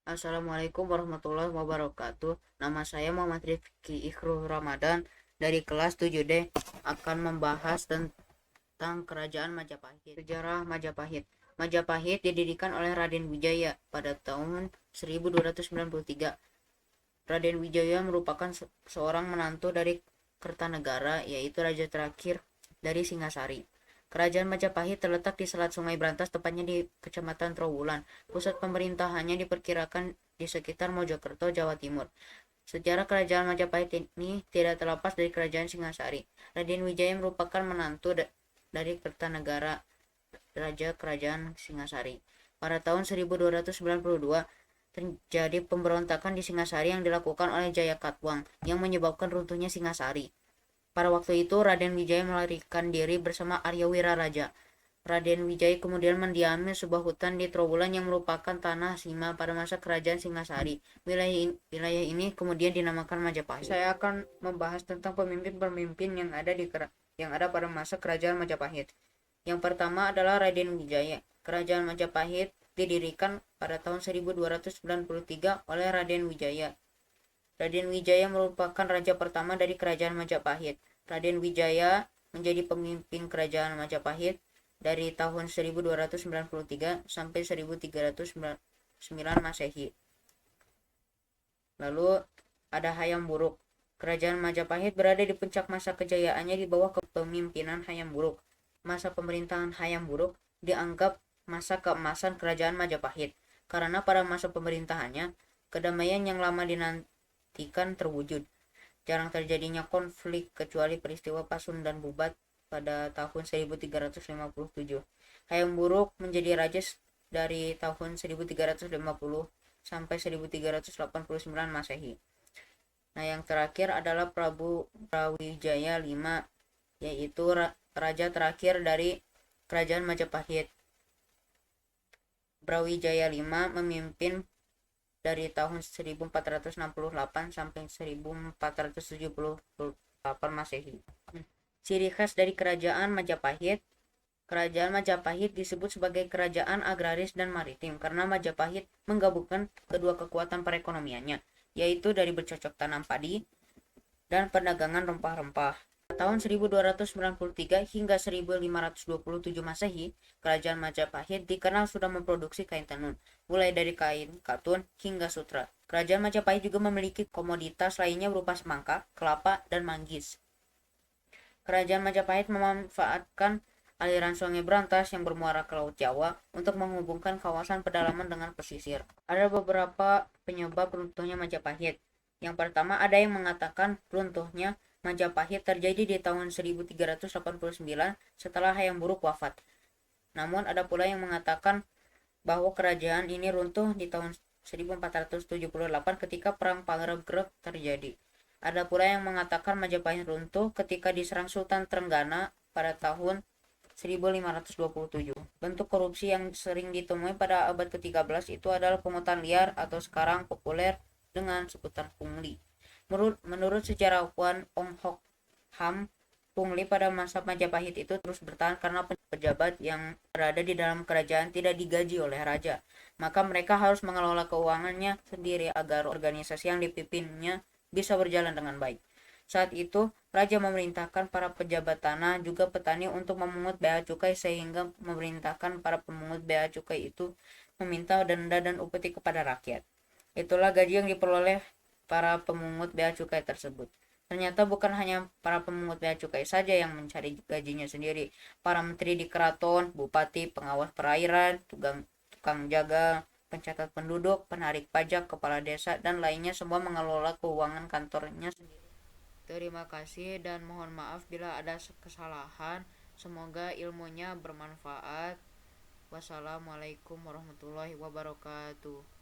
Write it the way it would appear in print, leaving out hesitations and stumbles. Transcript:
Assalamualaikum warahmatullahi wabarakatuh. Nama saya Muhammad Rifki Ikhrul Ramadan dari kelas 7D akan membahas tentang Kerajaan Majapahit. Sejarah Majapahit. Majapahit didirikan oleh Raden Wijaya pada tahun 1293. Raden Wijaya merupakan seorang menantu dari Kertanegara, yaitu raja terakhir dari Singasari. Kerajaan Majapahit terletak di selat Sungai Brantas, tepatnya di Kecamatan Trowulan. Pusat pemerintahannya diperkirakan di sekitar Mojokerto, Jawa Timur. Sejarah Kerajaan Majapahit ini tidak terlepas dari Kerajaan Singasari. Raden Wijaya merupakan menantu dari Kertanegara, Raja Kerajaan Singasari. Pada tahun 1292, terjadi pemberontakan di Singasari yang dilakukan oleh Jaya Katwang yang menyebabkan runtuhnya Singasari. Pada waktu itu, Raden Wijaya melarikan diri bersama Arya Wiraraja. Raden Wijaya kemudian mendiami sebuah hutan di Trowulan yang merupakan tanah Sima pada masa kerajaan Singasari. Wilayah ini kemudian dinamakan Majapahit. Saya akan membahas tentang pemimpin-pemimpin yang ada pada masa kerajaan Majapahit. Yang pertama adalah Raden Wijaya. Kerajaan Majapahit didirikan pada tahun 1293 oleh Raden Wijaya. Raden Wijaya merupakan raja pertama dari Kerajaan Majapahit. Raden Wijaya menjadi pemimpin Kerajaan Majapahit dari tahun 1293 sampai 1309 Masehi. Lalu ada Hayam Wuruk. Kerajaan Majapahit berada di puncak masa kejayaannya di bawah kepemimpinan Hayam Wuruk. Masa pemerintahan Hayam Wuruk dianggap masa keemasan Kerajaan Majapahit karena pada masa pemerintahannya kedamaian yang lama dinantikan terwujud. Jarang terjadinya konflik kecuali peristiwa Pasun dan Bubat pada tahun 1357. Hayam Wuruk menjadi raja dari tahun 1350 sampai 1389 Masehi. Nah, yang terakhir adalah Prabu Brawijaya V, yaitu raja terakhir dari Kerajaan Majapahit. Brawijaya V memimpin dari tahun 1468 sampai 1478 Masehi. Ciri khas dari Kerajaan Majapahit. Kerajaan Majapahit disebut sebagai kerajaan agraris dan maritim karena Majapahit menggabungkan kedua kekuatan perekonomiannya, yaitu dari bercocok tanam padi dan perdagangan rempah-rempah. Tahun 1293 hingga 1527 Masehi, Kerajaan Majapahit dikenal sudah memproduksi kain tenun, mulai dari kain katun hingga sutra. Kerajaan Majapahit juga memiliki komoditas lainnya berupa semangka, kelapa, dan manggis. Kerajaan Majapahit memanfaatkan aliran Sungai Brantas yang bermuara ke Laut Jawa untuk menghubungkan kawasan pedalaman dengan pesisir. Ada beberapa penyebab runtuhnya Majapahit. Yang pertama, ada yang mengatakan runtuhnya Majapahit terjadi di tahun 1389 setelah Hayam Wuruk wafat. Namun ada pula yang mengatakan bahwa kerajaan ini runtuh di tahun 1478 ketika Perang Panggrek terjadi. Ada pula yang mengatakan Majapahit runtuh ketika diserang Sultan Trenggana pada tahun 1527. Bentuk korupsi yang sering ditemui pada abad ke-13 itu adalah pungutan liar atau sekarang populer dengan sebutan pungli. Menurut sejarawan Ong Hok Ham, pungli pada masa Majapahit itu terus bertahan karena pejabat yang berada di dalam kerajaan tidak digaji oleh raja. Maka mereka harus mengelola keuangannya sendiri agar organisasi yang dipimpinnya bisa berjalan dengan baik. Saat itu, raja memerintahkan para pejabat tanah juga petani untuk memungut bea cukai sehingga memerintahkan para pemungut bea cukai itu meminta denda dan upeti kepada rakyat. Itulah gaji yang diperoleh para pemungut bea cukai tersebut. Ternyata bukan hanya para pemungut bea cukai saja yang mencari gajinya sendiri. Para menteri di keraton, bupati, pengawas perairan, tukang jaga, pencatat penduduk, penarik pajak, kepala desa, dan lainnya semua mengelola keuangan kantornya sendiri. Terima kasih dan mohon maaf bila ada kesalahan. Semoga ilmunya bermanfaat. Wassalamualaikum warahmatullahi wabarakatuh.